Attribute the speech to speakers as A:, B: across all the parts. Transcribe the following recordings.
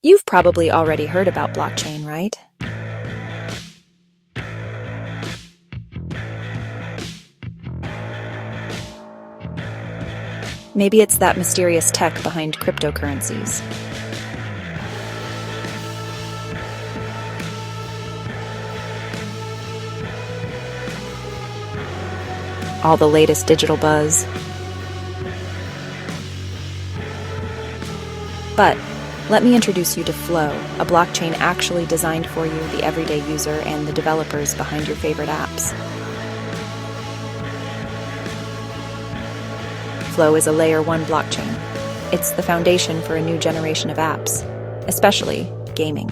A: You've probably already heard about blockchain, right? Maybe it's that mysterious tech behind cryptocurrencies. All the latest digital buzz. But let me introduce you to Flow, a blockchain actually designed for you, the everyday user, and the developers behind your favorite apps. Flow is a Layer 1 blockchain. It's the foundation for a new generation of apps, especially gaming.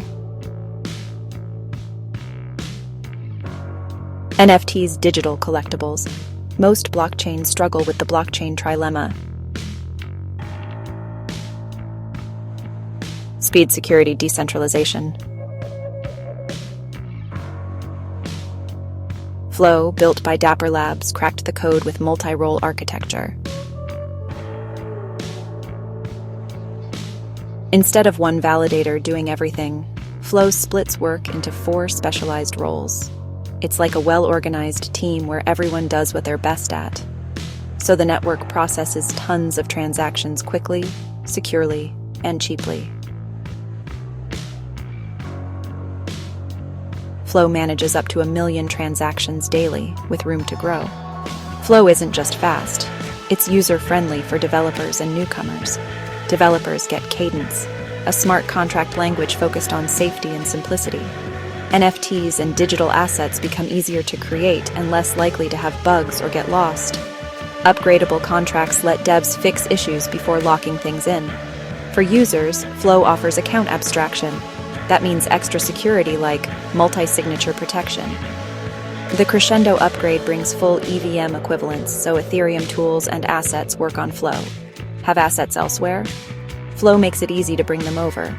A: NFTs, digital collectibles. Most blockchains struggle with the blockchain trilemma. Speed, security, decentralization. Flow, built by Dapper Labs, cracked the code with multi-role architecture. Instead of one validator doing everything, Flow splits work into 4 specialized roles. It's like a well-organized team where everyone does what they're best at. So the network processes tons of transactions quickly, securely, and cheaply. Flow manages up to 1 million transactions daily, with room to grow. Flow isn't just fast, it's user-friendly for developers and newcomers. Developers get Cadence, a smart contract language focused on safety and simplicity. NFTs and digital assets become easier to create and less likely to have bugs or get lost. Upgradable contracts let devs fix issues before locking things in. For users, Flow offers account abstraction. That means extra security like multi-signature protection. The Crescendo upgrade brings full EVM equivalence, so Ethereum tools and assets work on Flow. Have assets elsewhere? Flow makes it easy to bring them over.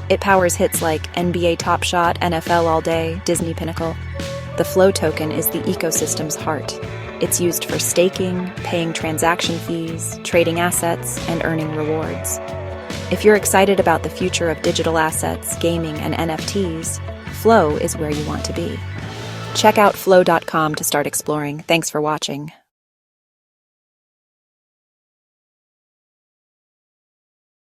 A: It powers hits like NBA Top Shot, NFL All Day, Disney Pinnacle. The Flow token is the ecosystem's heart. It's used for staking, paying transaction fees, trading assets, and earning rewards. If you're excited about the future of digital assets, gaming, and NFTs, Flow is where you want to be. Check out flow.com to start exploring. Thanks for watching.